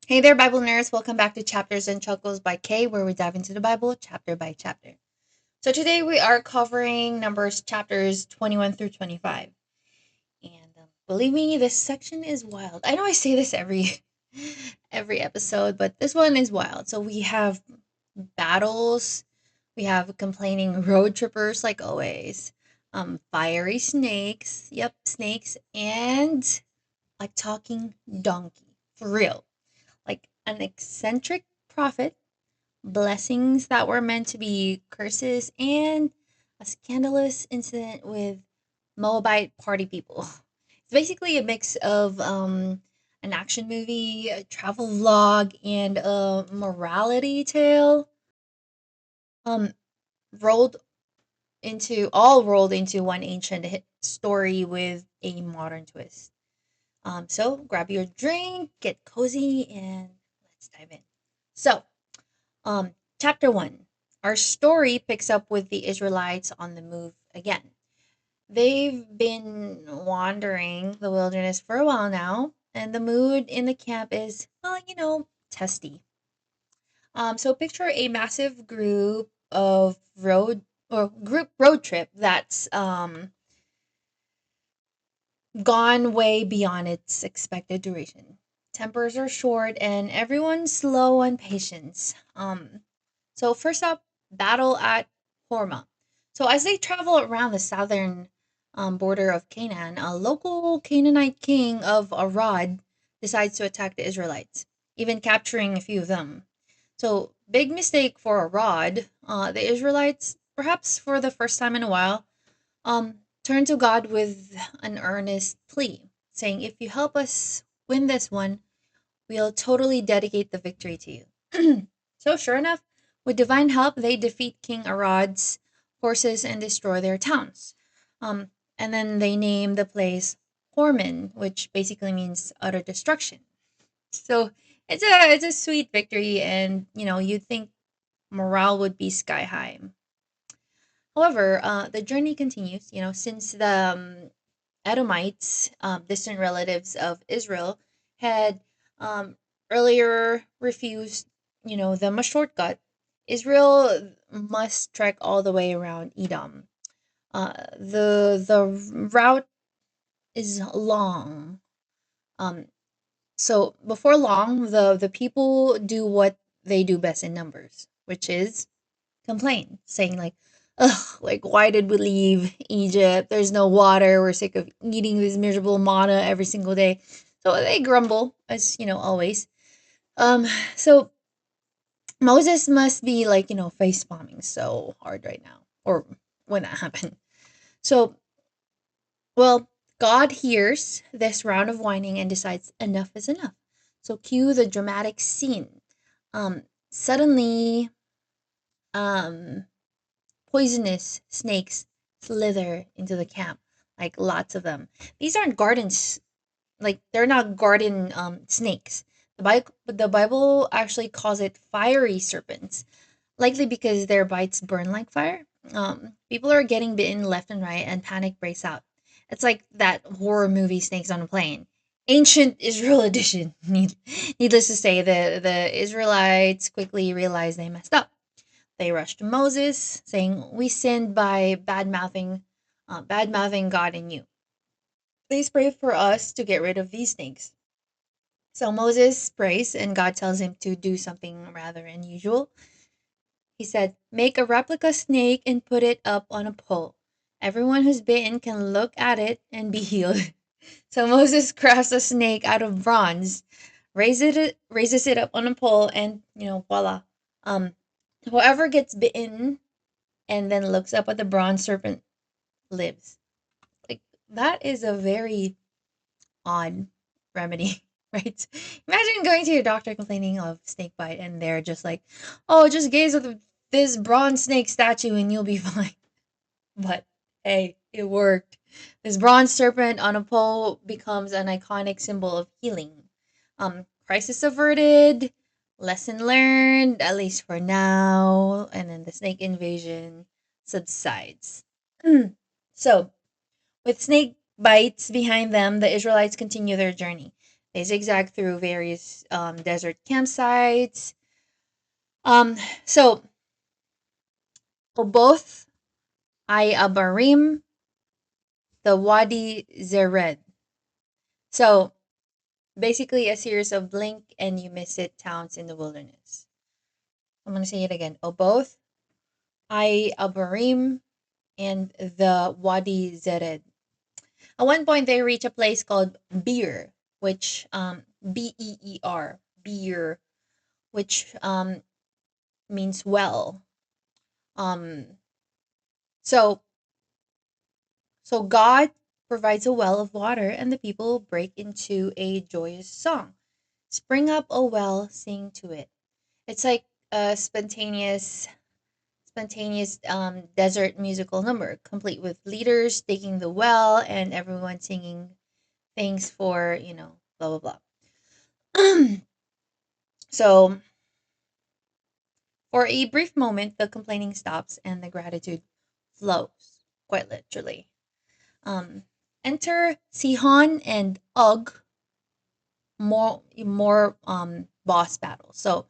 Hey there, Bible nerds. Welcome back to Chapters and Chuckles by Kaye, where we dive into the Bible chapter by chapter. So today we are covering Numbers chapters 21 through 25. And believe me, this section is wild. I know I say this every every episode, but this one is wild. So we have battles, we have complaining road trippers like always, fiery snakes, yep, snakes, and like talking donkey. For real. Like an eccentric prophet, blessings that were meant to be curses, and a scandalous incident with Moabite party people. It's basically a mix of an action movie, a travel vlog, and a morality tale. Um, rolled rolled into one ancient story with a modern twist. So grab your drink, get cozy, and let's dive in. So, chapter 1. Our story picks up with the Israelites on the move again. They've been wandering the wilderness for a while now, and the mood in the camp is, testy. So picture a massive group road trip that's gone way beyond its expected duration. Tempers are short and everyone's slow on patience. So first up, battle at Horma. So as they travel around the southern border of Canaan, a local Canaanite king of Arad decides to attack the Israelites, even capturing a few of them. So big mistake for Arad. The Israelites, perhaps for the first time in a while, turn to God with an earnest plea, saying, "If you help us win this one, we'll totally dedicate the victory to you." So, sure enough, with divine help, they defeat King Arad's forces and destroy their towns. And then they name the place Horman, which basically means utter destruction. So it's a sweet victory, and you'd think morale would be sky high. However, the journey continues. Since the Edomites, distant relatives of Israel, had earlier refused, them a shortcut. Israel must trek all the way around Edom. The route is long. Um, so before long, the people do what they do best in numbers, which is complain, saying like, "Ugh, like why did we leave Egypt? There's no water. We're sick of eating this miserable manna every single day." So they grumble, as always. So Moses must be like face bombing so hard right now, or when that happened. So well, God hears this round of whining and decides enough is enough. So cue the dramatic scene. Suddenly, um, poisonous snakes slither into the camp, like lots of them. These aren't gardens, like they're not garden snakes. The Bible actually calls it fiery serpents, likely because their bites burn like fire. People are getting bitten left and right, and panic breaks out. It's like that horror movie Snakes on a Plane. Ancient Israel edition. Needless to say, the Israelites quickly realize they messed up. They rushed to Moses, saying, "We sinned by bad mouthing God and you. Please pray for us to get rid of these snakes." So Moses prays, and God tells him to do something rather unusual. He said, "Make a replica snake and put it up on a pole. Everyone who's bitten can look at it and be healed." So Moses crafts a snake out of bronze, raises it up on a pole, and voila. Um, Whoever gets bitten and then looks up at the bronze serpent lives. Like that is a very odd remedy, right? Imagine going to your doctor complaining of snake bite and they're just like, "Oh, just gaze at this bronze snake statue and you'll be fine." But hey, it worked. This bronze serpent on a pole becomes an iconic symbol of healing. Crisis averted, lesson learned, at least for now, and then the snake invasion subsides. So, with snake bites behind them, the Israelites continue their journey. They zigzag through various desert campsites. Um, so both I Abarim, the Wadi Zered. So basically a series of blink and you miss it towns in the wilderness. I'm gonna say it again. Oboth, I Abarim, and the Wadi Zered. At one point, they reach a place called Beer, which Beer, Beer, which means well. Um, so God provides a well of water, and the people break into a joyous song. Spring up, oh well, sing to it. It's like a spontaneous desert musical number, complete with leaders taking the well and everyone singing things for, blah, blah, blah. So, for a brief moment, the complaining stops and the gratitude flows, quite literally. Um, Enter Sihon and Og, more boss battles. So,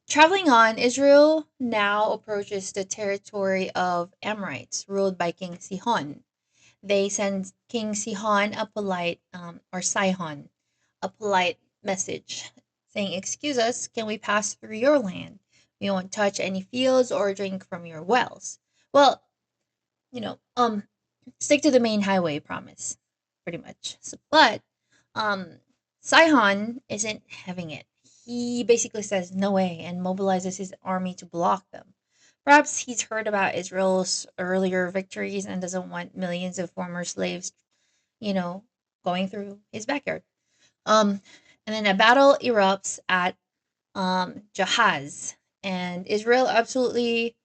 traveling on, Israel now approaches the territory of Amorites, ruled by King Sihon. They send King Sihon a polite, or Sihon, a polite message saying, "Excuse us, can we pass through your land? We won't touch any fields or drink from your wells." Well, you know, um, stick to the main highway, promise, pretty much. So, but, um, Sihon isn't having it. He basically says no way and mobilizes his army to block them. Perhaps he's heard about Israel's earlier victories and doesn't want millions of former slaves, you know, going through his backyard. Um, and then a battle erupts at Jahaz, and Israel absolutely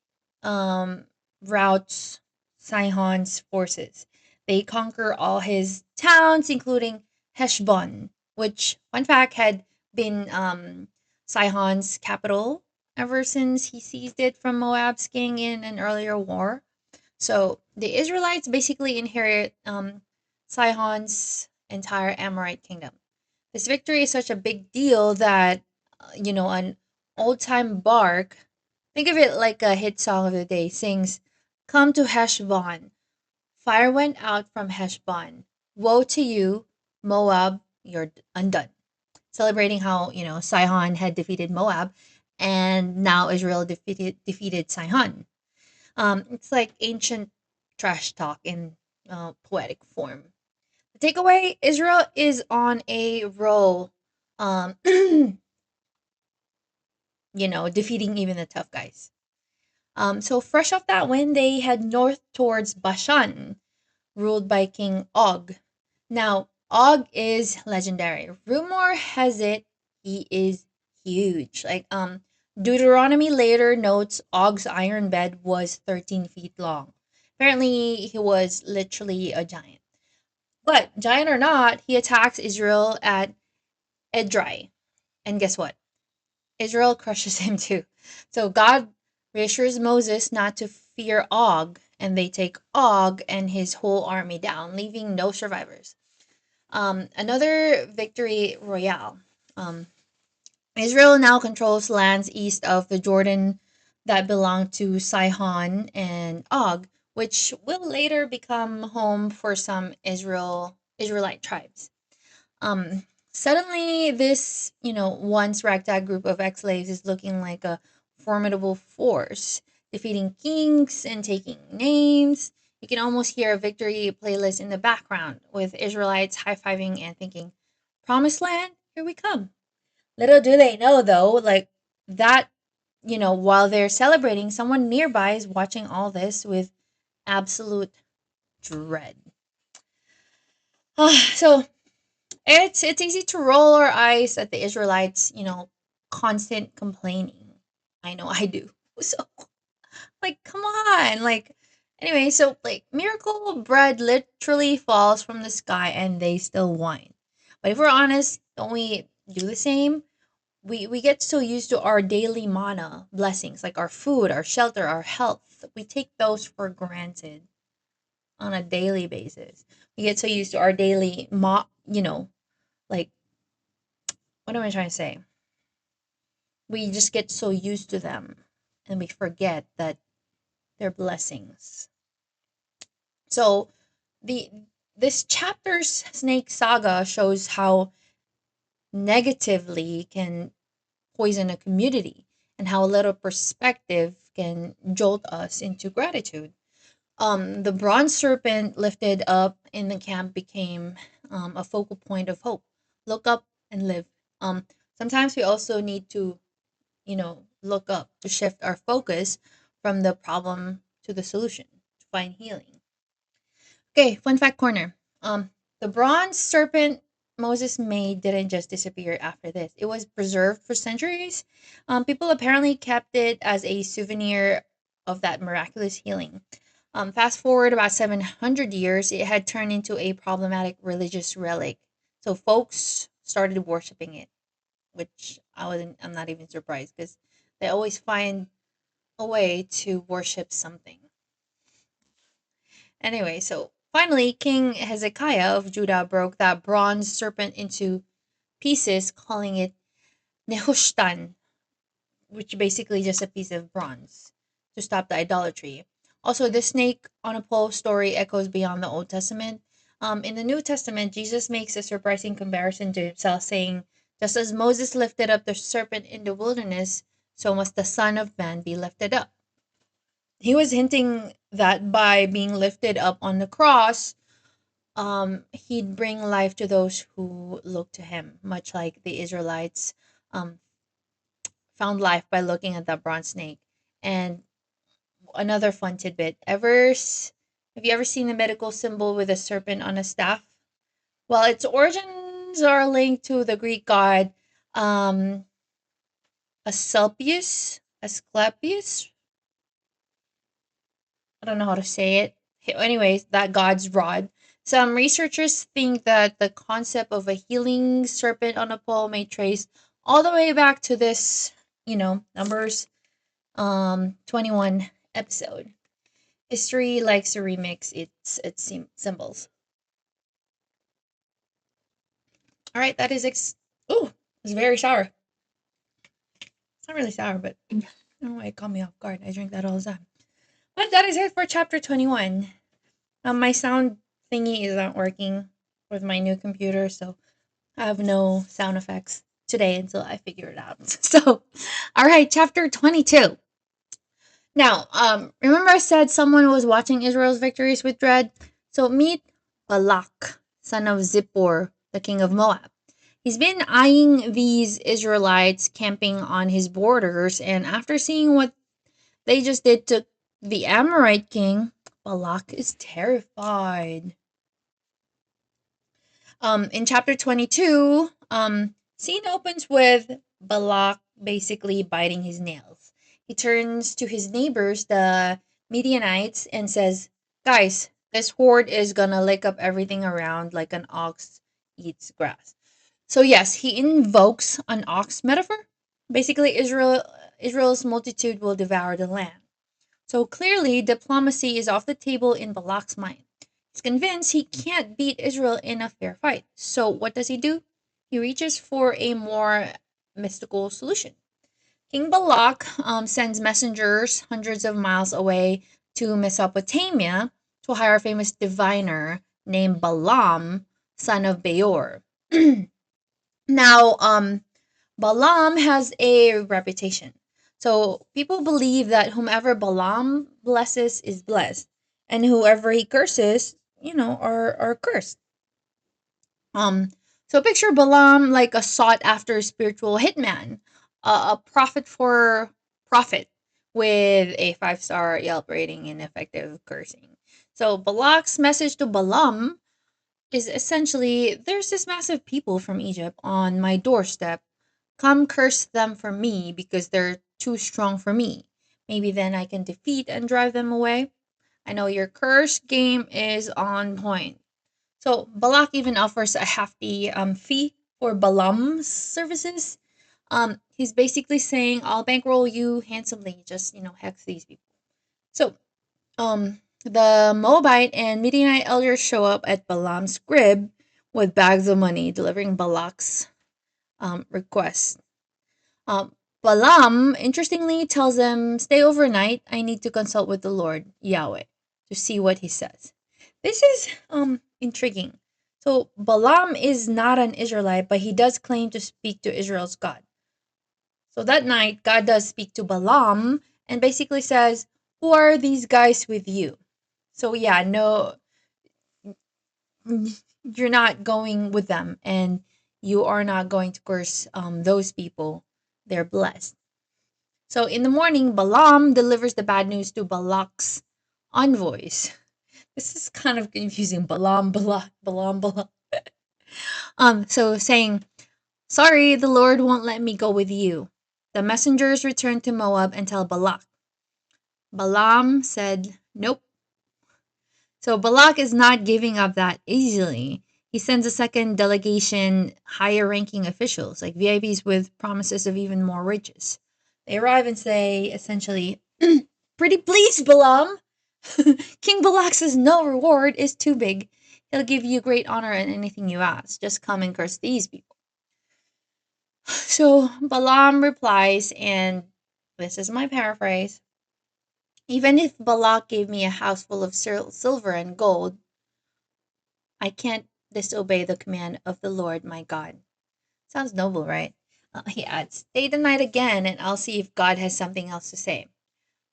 um, routs Sihon's forces. They conquer all his towns, including Heshbon, which, fun fact, had been Sihon's capital ever since he seized it from Moab's king in an earlier war. So the Israelites basically inherit Sihon's entire Amorite kingdom. This victory is such a big deal that, an old time bark, think of it like a hit song of the day, sings, "Come to Heshbon. Fire went out from Heshbon. Woe to you, Moab, you're undone." Celebrating how, Sihon had defeated Moab and now Israel defeated Sihon. It's like ancient trash talk in poetic form. The takeaway: Israel is on a roll, um, defeating even the tough guys. So, fresh off that win, they head north towards Bashan, ruled by King Og. Now, Og is legendary. Rumor has it he is huge. Deuteronomy later notes Og's iron bed was 13 feet long. Apparently, he was literally a giant. But giant or not, he attacks Israel at Edrei. And guess what? Israel crushes him too. So God reassures Moses not to fear Og, and they take Og and his whole army down, leaving no survivors. Another victory royale. Um, Israel now controls lands east of the Jordan that belonged to Sihon and Og, which will later become home for some Israelite tribes. Suddenly, this, once ragtag group of ex slaves is looking like a formidable force, defeating kings and taking names. You can almost hear a victory playlist in the background with Israelites high fiving and thinking, "Promised land, here we come." Little do they know, though, like that, while they're celebrating, someone nearby is watching all this with absolute dread. So it's easy to roll our eyes at the Israelites, constant complaining. I know I do. So like, come on, like. Anyway, so like miracle bread literally falls from the sky and they still whine. But if we're honest, don't we do the same? We get so used to our daily manna blessings, like our food, our shelter, our health. We take those for granted on a daily basis. We get so used to our daily like what am I trying to say? We just get so used to them and we forget that they're blessings. So the this chapter's snake saga shows how negatively can poison a community and how a little perspective can jolt us into gratitude. The bronze serpent lifted up in the camp became a focal point of hope. Look up and live. Sometimes we also need to, look up to shift our focus from the problem to the solution to find healing. Okay, fun fact corner. The bronze serpent Moses made didn't just disappear after this. It was preserved for centuries. People apparently kept it as a souvenir of that miraculous healing. Fast forward about 700 years, it had turned into a problematic religious relic. So folks started worshiping it, which I'm not even surprised because they always find a way to worship something. Anyway, so finally, King Hezekiah of Judah broke that bronze serpent into pieces, calling it Nehushtan, which basically just a piece of bronze, to stop the idolatry. Also, the snake on a pole story echoes beyond the Old Testament. In the New Testament, Jesus makes a surprising comparison to himself, saying, "Just as Moses lifted up the serpent in the wilderness, so must the Son of Man be lifted up." He was hinting that by being lifted up on the cross, he'd bring life to those who look to him, much like the Israelites um, found life by looking at the bronze snake. And another fun tidbit: have you ever seen a medical symbol with a serpent on a staff? Well, its origins are linked to the Greek god um, Asclepius. I don't know how to say it. Anyways, that god's rod. Some researchers think that the concept of a healing serpent on a pole may trace all the way back to this, Numbers 21 episode. History likes to remix its symbols. All right, that is oh, it's very sour. It's not really sour, but I don't know why it caught me off guard. I drink that all the time. But that is it for chapter 21. My sound thingy isn't working with my new computer, so I have no sound effects today until I figure it out. So, all right, chapter 22. Now, remember I said someone was watching Israel's victories with dread? So meet Balak, son of Zippor, the king of Moab. He's been eyeing these Israelites camping on his borders, and after seeing what they just did to the Amorite king, Balak is terrified. In chapter 22, scene opens with Balak basically biting his nails. He turns to his neighbors, the Midianites, and says, "Guys, this horde is gonna lick up everything around like an ox eats grass." So yes, he invokes an ox metaphor. Basically, Israel's multitude will devour the land. So clearly, diplomacy is off the table in Balak's mind. He's convinced he can't beat Israel in a fair fight. So what does he do? He reaches for a more mystical solution. King Balak sends messengers hundreds of miles away to Mesopotamia to hire a famous diviner named Balaam, son of Beor. Now, Balaam has a reputation. So people believe that whomever Balaam blesses is blessed, and whoever he curses, are cursed. Um, so picture Balaam like a sought after spiritual hitman, a prophet for profit with a 5-star Yelp rating and effective cursing. So Balak's message to Balaam is essentially, there's this massive people from Egypt on my doorstep. Come curse them for me because they're too strong for me. Maybe then I can defeat and drive them away. I know your curse game is on point. So Balak even offers a hefty fee for Balaam's services. He's basically saying, "I'll bankroll you handsomely. Just hex these people." So the Moabite and Midianite elders show up at Balaam's crib with bags of money, delivering Balak's request. Balaam, interestingly, tells them, "Stay overnight. I need to consult with the Lord, Yahweh, to see what he says." This is intriguing. So, Balaam is not an Israelite, but he does claim to speak to Israel's God. So, that night, God does speak to Balaam and basically says, "Who are these guys with you?" So, yeah, no, you're not going with them, and you are not going to curse those people. They're blessed. So in the morning, Balaam delivers the bad news to Balak's envoys. This is kind of confusing. Balaam, Balak, Balaam, Balak. So saying, "Sorry, the Lord won't let me go with you." The messengers return to Moab and tell Balak. Balaam said, "Nope." So Balak is not giving up that easily. He sends a second delegation, higher ranking officials, like VIPs with promises of even more riches. They arrive and say, essentially, "Pretty please, Balaam." King Balak says no reward is too big. He'll give you great honor in anything you ask. Just come and curse these people. So Balaam replies, and this is my paraphrase: "Even if Balak gave me a house full of silver and gold, I can't disobey the command of the Lord my God." Sounds noble, right? He adds, "Stay the night again, and I'll see if God has something else to say."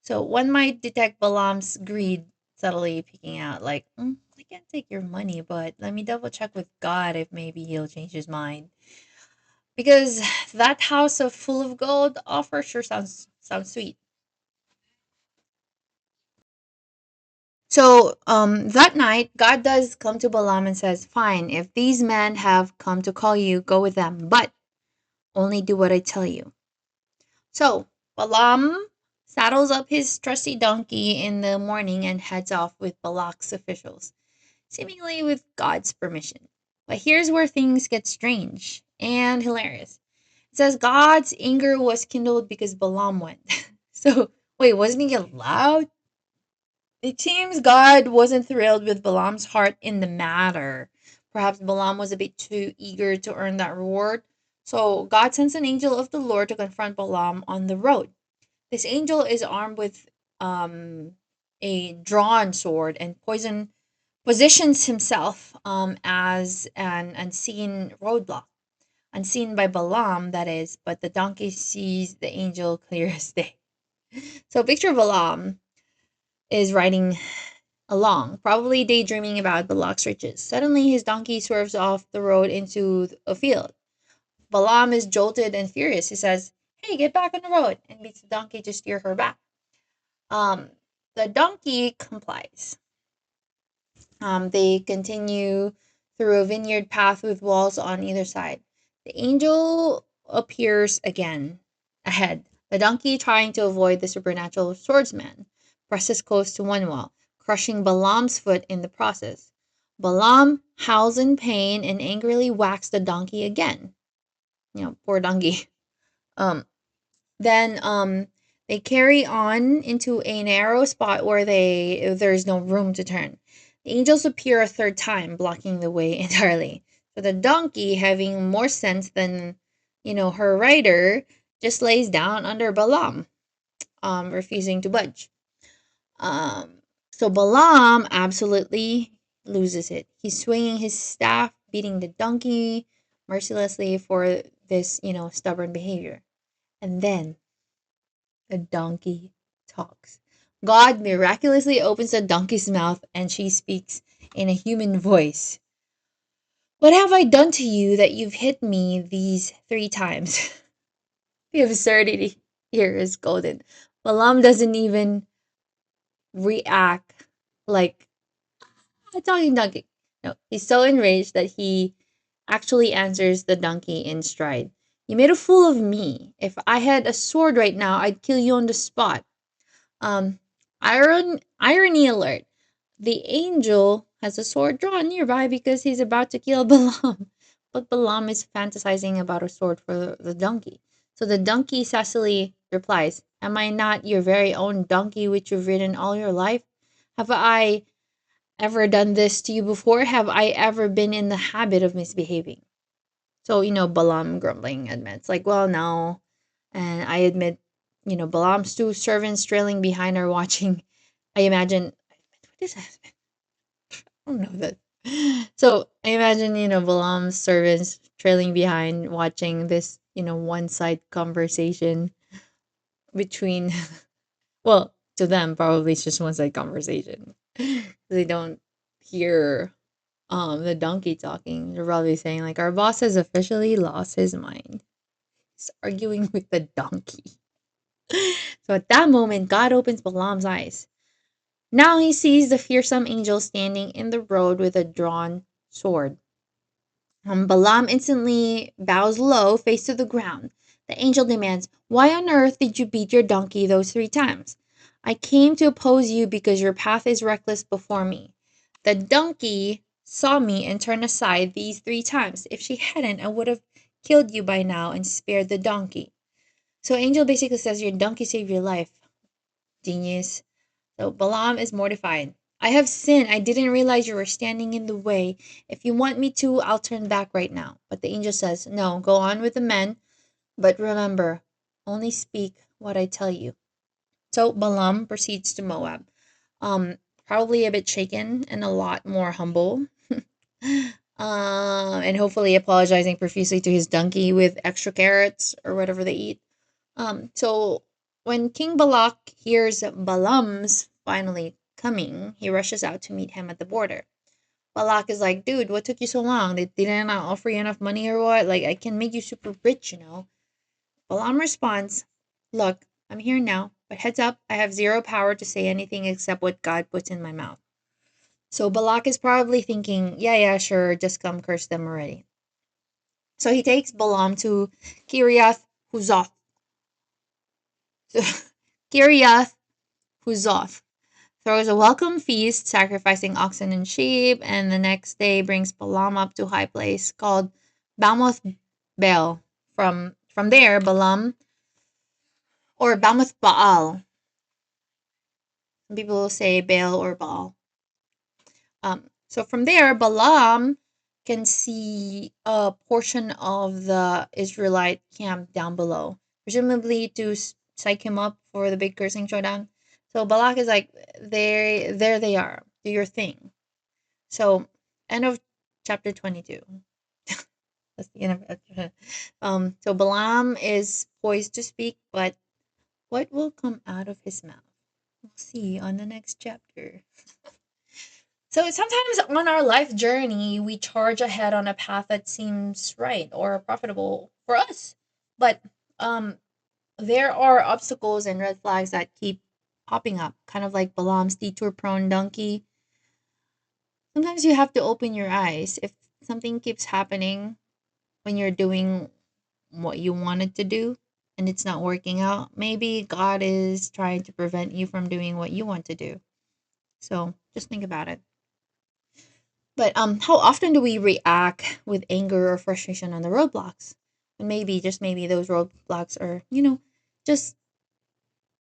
So one might detect Balaam's greed subtly peeking out, like, "I can't take your money, but let me double check with God if maybe he'll change his mind." Because that house of full of gold offer sure sounds sweet. So that night, God does come to Balaam and says, "Fine, if these men have come to call you, go with them, but only do what I tell you." So Balaam saddles up his trusty donkey in the morning and heads off with Balak's officials, seemingly with God's permission. But here's where things get strange and hilarious. It says God's anger was kindled because Balaam went. So, wait, wasn't he allowed? It seems God wasn't thrilled with Balaam's heart in the matter. Perhaps Balaam was a bit too eager to earn that reward. So God sends an angel of the Lord to confront Balaam on the road. This angel is armed with a drawn sword and positions himself as an unseen roadblock. Unseen by Balaam, that is, but the donkey sees the angel clear as day. So picture Balaam is riding along, probably daydreaming about Balak's riches. Suddenly, his donkey swerves off the road into a field. Balaam is jolted and furious. He says, "Hey, get back on the road," and beats the donkey to steer her back. Um, the donkey complies. They continue through a vineyard path with walls on either side. The angel appears again ahead. The donkey, trying to avoid the supernatural swordsman, presses close to one wall, crushing Balaam's foot in the process. Balaam howls in pain and angrily whacks the donkey again. Poor donkey. Um, then they carry on into a narrow spot where there's no room to turn. The angels appear a third time, blocking the way entirely. So the donkey, having more sense than her rider, just lays down under Balaam, refusing to budge. So Balaam absolutely loses it. He's swinging his staff, beating the donkey mercilessly for this, stubborn behavior. And then the donkey talks. God miraculously opens the donkey's mouth and she speaks in a human voice. "What have I done to you that you've hit me these 3 times?" The absurdity here is golden. Balaam doesn't even react like a talking donkey. No, he's so enraged that he actually answers the donkey in stride. "You made a fool of me. If I had a sword right now, I'd kill you on the spot." Um, irony alert. The angel has a sword drawn nearby because he's about to kill Balaam. But Balaam is fantasizing about a sword for the donkey. So the donkey sassily replies, "Am I not your very own donkey which you've ridden all your life? Have I ever done this to you before? Have I ever been in the habit of misbehaving?" So, Balaam grumbling admits, like, well, no. And I admit, Balaam's two servants trailing behind are watching. I imagine, what is that? I don't know that. So I imagine, Balaam's servants trailing behind watching this, one side conversation between, well, to them, probably it's just one side conversation. They don't hear the donkey talking. They're probably saying, like, our boss has officially lost his mind. He's arguing with the donkey. So at that moment, God opens Balaam's eyes. Now he sees the fearsome angel standing in the road with a drawn sword. Balaam instantly bows low, face to the ground. The angel demands, why on earth did you beat your donkey those 3 times? I came to oppose you because your path is reckless before me. The donkey saw me and turned aside these 3 times. If she hadn't, I would have killed you by now and spared the donkey. So angel basically says, your donkey saved your life, genius. So Balaam is mortified. I have sinned. I didn't realize you were standing in the way. If you want me to, I'll turn back right now. But the angel says, no, go on with the men. But remember, only speak what I tell you. So Balaam proceeds to Moab. Probably a bit shaken and a lot more humble. And hopefully apologizing profusely to his donkey with extra carrots or whatever they eat. So when King Balak hears Balaam's finally coming, he rushes out to meet him at the border. Balak is like, dude, what took you so long? Didn't I offer you enough money or what? Like, I can make you super rich. Balaam responds, look, I'm here now, but heads up, I have zero power to say anything except what God puts in my mouth. So Balak is probably thinking, yeah, sure, just come curse them already. So he takes Balaam to Kiriath Huzoth. Kiriath Huzoth throws a welcome feast, sacrificing oxen and sheep, and the next day brings Balaam up to a high place called Bamoth Baal. From there, Balaam, or Bamoth Baal. Some people say Baal or Baal. So from there, Balaam can see a portion of the Israelite camp down below, presumably to psych him up for the big cursing showdown. So Balak is like, there they are. Do your thing. So, end of chapter 22. That's the end of it. So Balaam is poised to speak, but what will come out of his mouth? We'll see on the next chapter. So sometimes on our life journey, we charge ahead on a path that seems right or profitable for us. But um, there are obstacles and red flags that keep popping up, kind of like Balaam's detour-prone donkey. Sometimes you have to open your eyes. If something keeps happening when you're doing what you wanted to do and it's not working out, maybe God is trying to prevent you from doing what you want to do. So just think about it. But how often do we react with anger or frustration on the roadblocks? And maybe, just maybe, those roadblocks are, just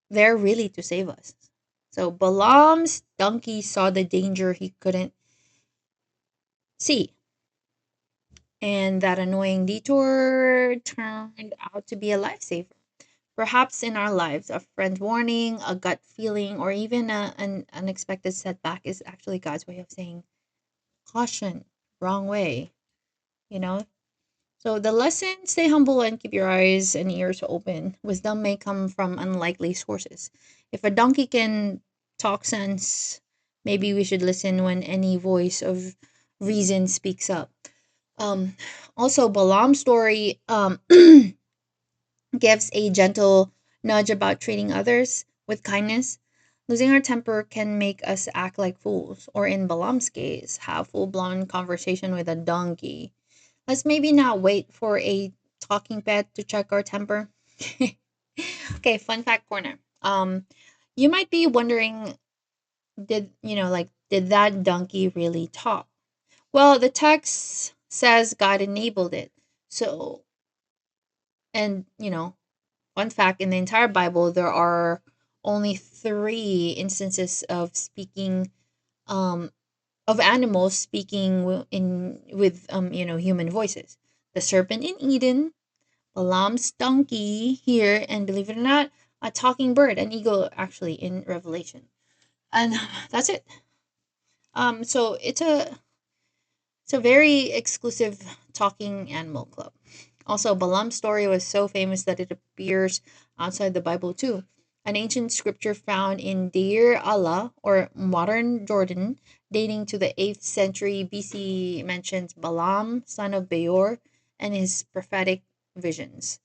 there really to save us. So Balaam's donkey saw the danger he couldn't see. And that annoying detour turned out to be a lifesaver. Perhaps in our lives, a friend warning, a gut feeling, or even an unexpected setback is actually God's way of saying, caution, wrong way, you know? So the lesson, stay humble and keep your eyes and ears open. Wisdom may come from unlikely sources. If a donkey can talk sense, maybe we should listen when any voice of reason speaks up. Um, Also, Balaam's story gives a gentle nudge about treating others with kindness. Losing our temper can make us act like fools, or in Balaam's case, have full blown conversation with a donkey. Let's maybe not wait for a talking pet to check our temper. Okay, fun fact corner. You might be wondering, did that donkey really talk? Well, the text says God enabled it. So, and fun fact, in the entire Bible, there are only 3 instances of speaking, um, of animals speaking in with human voices. the serpent in Eden, Balaam's donkey here, and believe it or not, a talking bird, an eagle actually in Revelation. And that's it. So it's a very exclusive talking animal club. Also, Balaam's story was so famous that it appears outside the Bible too. An ancient scripture found in Deir Allah, or modern Jordan, dating to the 8th century BC, mentions Balaam, son of Beor, and his prophetic visions.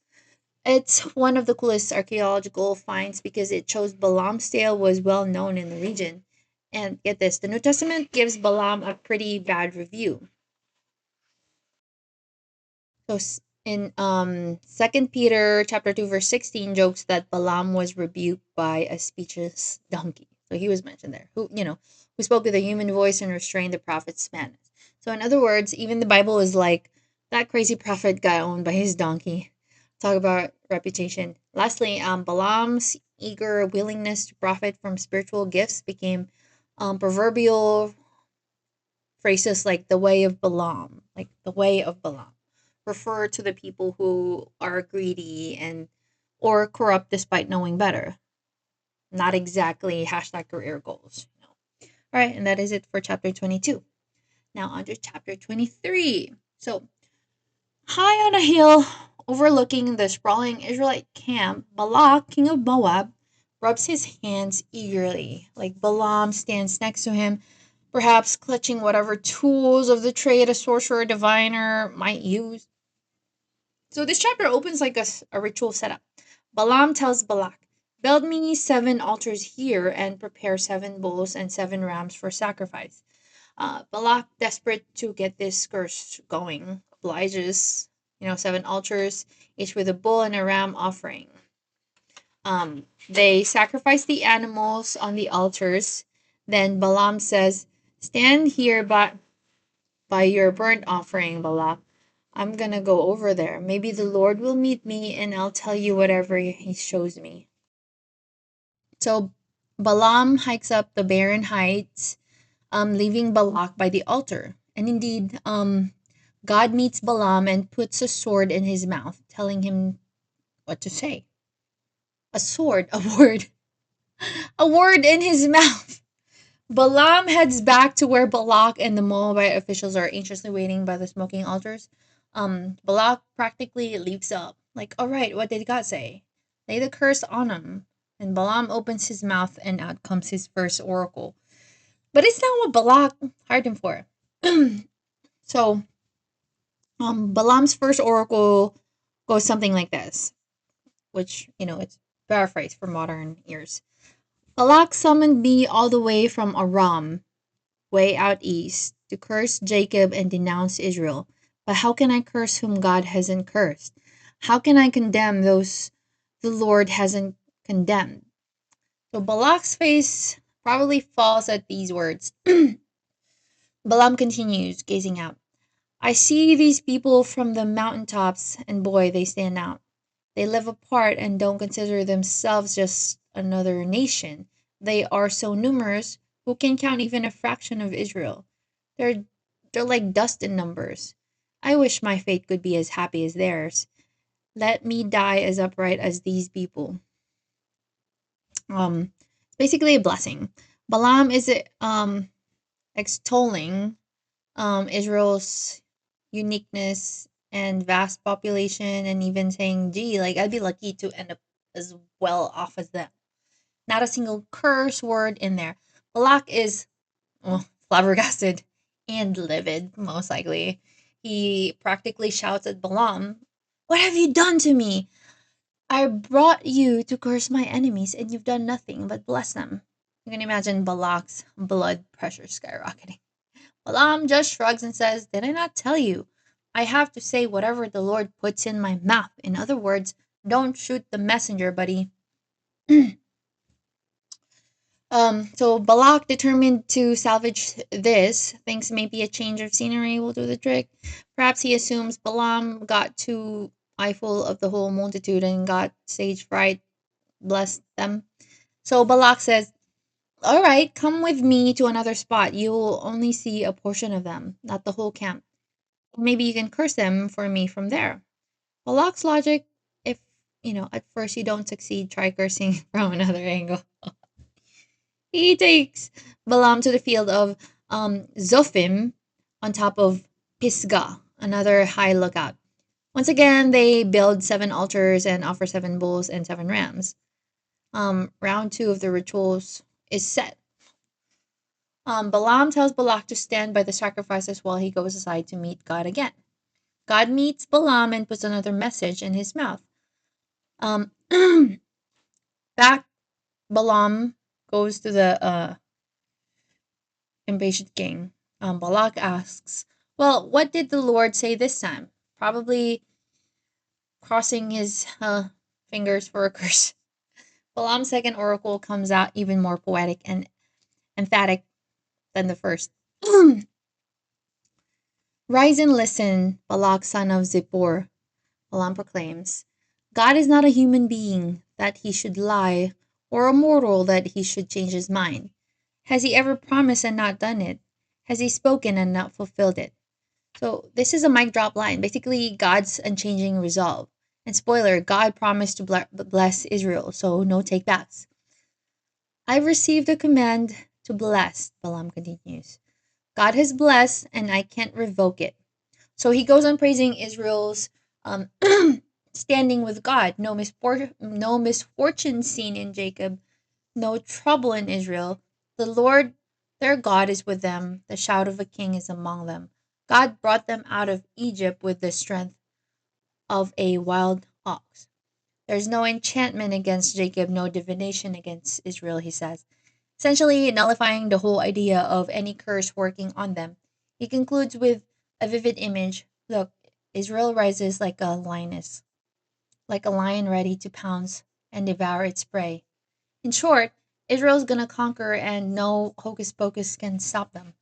It's one of the coolest archaeological finds because it shows Balaam's tale was well known in the region. And get this, the New Testament gives Balaam a pretty bad review. So in Second Peter chapter 2 verse 16 jokes that Balaam was rebuked by a speechless donkey. So he was mentioned there. Who spoke with a human voice and restrained the prophet's madness. So in other words, even the Bible is like that crazy prophet got owned by his donkey. Talk about reputation. Lastly, Balaam's eager willingness to profit from spiritual gifts became proverbial phrases like the way of Balaam, refer to the people who are greedy and or corrupt despite knowing better. Not exactly hashtag career goals. All right, and that is it for chapter 22. Now on to chapter 23. So, high on a hill overlooking the sprawling Israelite camp, Balak, king of Moab, rubs his hands eagerly. Like Balaam stands next to him, perhaps clutching whatever tools of the trade a sorcerer diviner might use. So this chapter opens like a ritual setup. Balaam tells Balak, build me 7 altars here and prepare 7 bulls and 7 rams for sacrifice. Balak, desperate to get this curse going, obliges, 7 altars, each with a bull and a ram offering. They sacrifice the animals on the altars. Then Balaam says, stand here by your burnt offering, Balak. I'm gonna go over there. Maybe the Lord will meet me and I'll tell you whatever he shows me. So Balaam hikes up the barren heights, leaving Balak by the altar. And indeed, God meets Balaam and puts a sword in his mouth, telling him what to say. A sword, a word in his mouth. Balaam heads back to where Balak and the Moabite officials are anxiously waiting by the smoking altars. Balak practically leaps up, like, all right, what did God say? Lay the curse on him. And Balaam opens his mouth, and out comes his first oracle. But it's not what Balak hired him for. So, Balaam's first oracle goes something like this, which, it's paraphrased for modern ears. Balak summoned me all the way from Aram, way out east, to curse Jacob and denounce Israel. But how can I curse whom God hasn't cursed? How can I condemn those the Lord hasn't condemned? So Balak's face probably falls at these words. Balaam continues, gazing out. I see these people from the mountaintops, and boy, they stand out. They live apart and don't consider themselves just another nation. They are so numerous, who can count even a fraction of Israel? They're they're like dust in numbers. I wish my fate could be as happy as theirs. Let me die as upright as these people. It's basically a blessing. Balaam is extolling Israel's uniqueness and vast population, and even saying, gee, like I'd be lucky to end up as well off as them. Not a single curse word in there. Balak is flabbergasted and livid, most likely. He practically shouts at Balaam, what have you done to me? I brought you to curse my enemies, and you've done nothing but bless them. You can imagine Balak's blood pressure skyrocketing. Balaam just shrugs and says, did I not tell you? I have to say whatever the Lord puts in my mouth. In other words, don't shoot the messenger, buddy. So Balak, determined to salvage this, thinks maybe a change of scenery will do the trick. Perhaps he assumes Balaam got too eyeful of the whole multitude and got stage fright, blessed them. So Balak says, all right, come with me to another spot. You will only see a portion of them, not the whole camp. Maybe you can curse them for me from there. Balak's logic, if at first you don't succeed, try cursing from another angle. He takes Balaam to the field of Zophim on top of Pisgah, another high lookout. Once again, they build 7 altars and offer 7 bulls and 7 rams. Round two of the rituals is set. Balaam tells Balak to stand by the sacrifices while he goes aside to meet God again. God meets Balaam and puts another message in his mouth. Um, back, Balaam goes to the impatient king. Balak asks, "Well, what did the Lord say this time?" Probably crossing his fingers for a curse. Balaam's second oracle comes out even more poetic and emphatic than the first. Rise and listen, Balak, son of Zippor, Balaam proclaims. God is not a human being that he should lie, or a mortal that he should change his mind. Has he ever promised and not done it? Has he spoken and not fulfilled it? So this is a mic drop line. Basically, God's unchanging resolve. And spoiler, God promised to bless Israel, so no takebacks. I've received a command to bless, Balaam continues. God has blessed, and I can't revoke it. So he goes on praising Israel's um, standing with God. No misfortune seen in Jacob, no trouble in Israel. The Lord their God is with them. The shout of a king is among them. God brought them out of Egypt with the strength of a wild ox. There's no enchantment against Jacob, no divination against Israel, he says, essentially nullifying the whole idea of any curse working on them. He concludes with a vivid image. Look, Israel rises like a lioness, like a lion ready to pounce and devour its prey. In short, Israel's gonna conquer and no hocus pocus can stop them.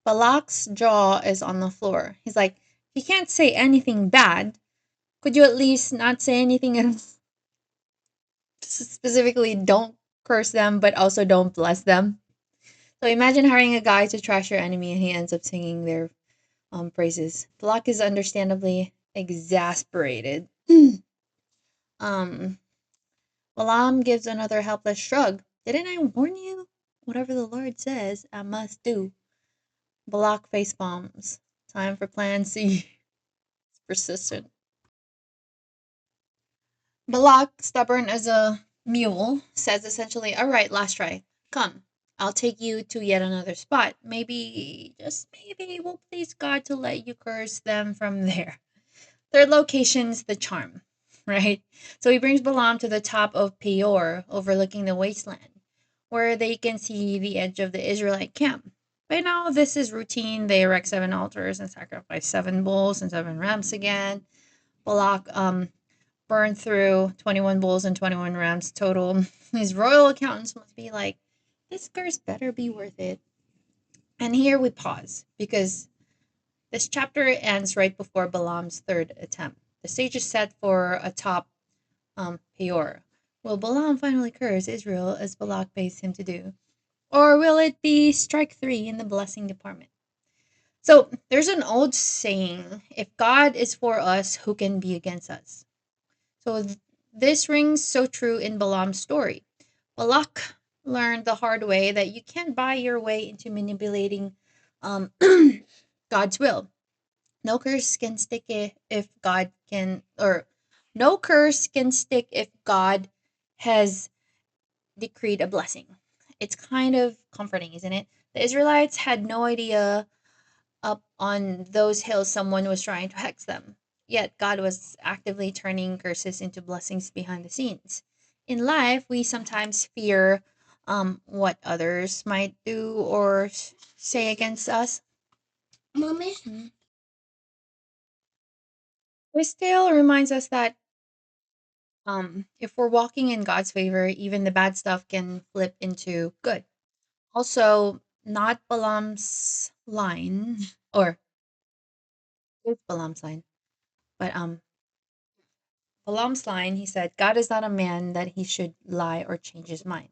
Balak's jaw is on the floor. He's like, you can't say anything bad. Could you at least not say anything else? Specifically, don't curse them, but also don't bless them. So imagine hiring a guy to trash your enemy and he ends up singing their praises. Balak is understandably exasperated. um, Balaam gives another helpless shrug. Didn't I warn you? Whatever the Lord says, I must do. Balak face bombs. Time for plan C. It's persistent. Balak, stubborn as a mule, says essentially, all right, last try. Come, I'll take you to yet another spot. Maybe, just maybe, we'll please God to let you curse them from there. Third location's the charm, right? So he brings Balaam to the top of Peor, overlooking the wasteland, where they can see the edge of the Israelite camp. By now, this is routine. They erect 7 altars and sacrifice 7 bulls and 7 rams again. Balak burned through 21 bulls and 21 rams total. His royal accountants must be like, this curse better be worth it. And here we pause because this chapter ends right before Balaam's third attempt. The stage is set for a top Peor. Will Balaam finally curse Israel as Balak begs him to do? Or will it be strike three in the blessing department? So there's an old saying, if God is for us, who can be against us? So this rings so true in Balaam's story. Balak learned the hard way that you can't buy your way into manipulating um, God's will. No curse can stick if God can, or no curse can stick if God has decreed a blessing. It's kind of comforting, isn't it? The Israelites had no idea up on those hills someone was trying to hex them. Yet God was actively turning curses into blessings behind the scenes. In life, we sometimes fear what others might do or say against us. Mommy? This tale reminds us that if we're walking in God's favor, even the bad stuff can flip into good. Also, not Balaam's line, or it's Balaam's line, but Balaam's line, he said, God is not a man that he should lie or change his mind.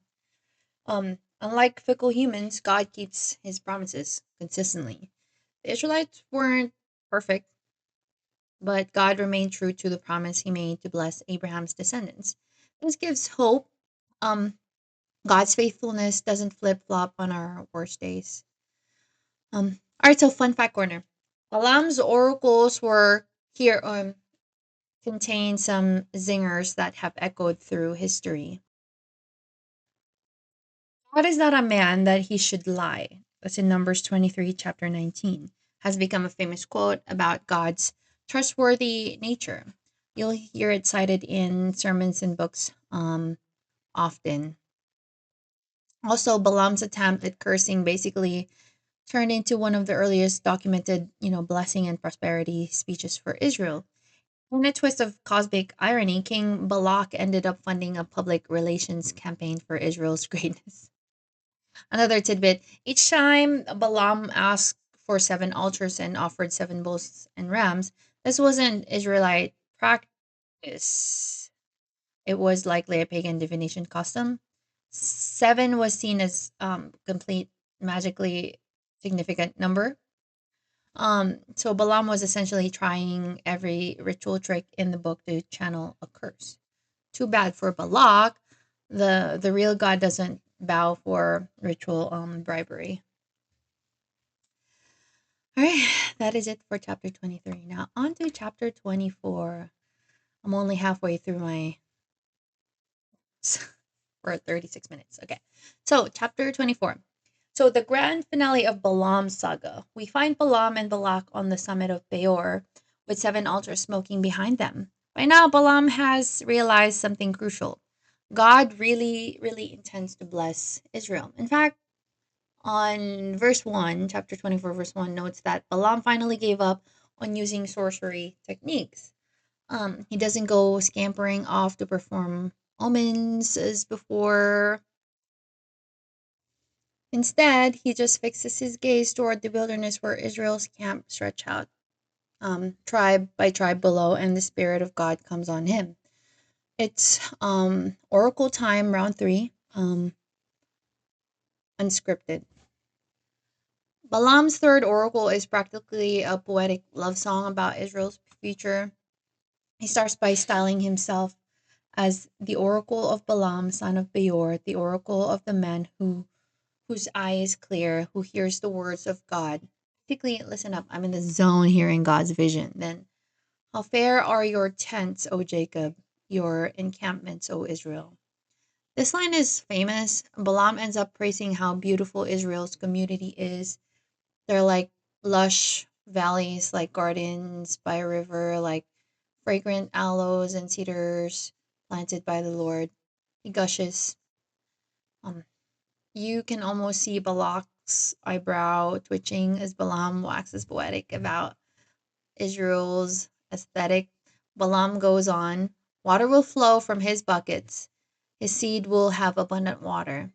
Unlike fickle humans, God keeps his promises consistently. The Israelites weren't perfect, but God remained true to the promise he made to bless Abraham's descendants. This gives hope. Um, God's faithfulness doesn't flip flop on our worst days. All right, so fun fact corner. Balaam's oracles were here contain some zingers that have echoed through history. God is not a man that he should lie. That's in Numbers 23, chapter 19. Has become a famous quote about God's trustworthy nature. You'll hear it cited in sermons and books often. Also, Balaam's attempt at cursing basically turned into one of the earliest documented, blessing and prosperity speeches for Israel. In a twist of cosmic irony, King Balak ended up funding a public relations campaign for Israel's greatness. Another tidbit, each time Balaam asked for seven altars and offered seven bulls and rams, this wasn't Israelite practice. It was likely a pagan divination custom. Seven was seen as complete magically significant number. So Balaam was essentially trying every ritual trick in the book to channel a curse. Too bad for Balak. The real God doesn't bow for ritual bribery. All right, that is it for chapter 23. Now on to chapter 24. I'm only halfway through my for 36 minutes. Okay. So, chapter 24. So, the grand finale of Balaam's saga. We find Balaam and Balak on the summit of Peor with seven altars smoking behind them. By now, Balaam has realized something crucial. God really, really intends to bless Israel. In fact, on verse 1, chapter 24, verse 1 notes that Balaam finally gave up on using sorcery techniques. He doesn't go scampering off to perform omens as before. Instead, he just fixes his gaze toward the wilderness where Israel's camp stretch out, tribe by tribe below, and the Spirit of God comes on him. It's Oracle time, round 3, unscripted. Balaam's third oracle is practically a poetic love song about Israel's future. He starts by styling himself as the oracle of Balaam, son of Beor, the oracle of the man whose eye is clear, who hears the words of God. Basically, listen up, I'm in the zone hearing God's vision. Then, how fair are your tents, O Jacob, your encampments, O Israel. This line is famous. Balaam ends up praising how beautiful Israel's community is. They're like lush valleys, like gardens by a river, like fragrant aloes and cedars planted by the Lord. He gushes. Um, you can almost see Balak's eyebrow twitching as Balaam waxes poetic about Israel's aesthetic. Balaam goes on, water will flow from his buckets. His seed will have abundant water.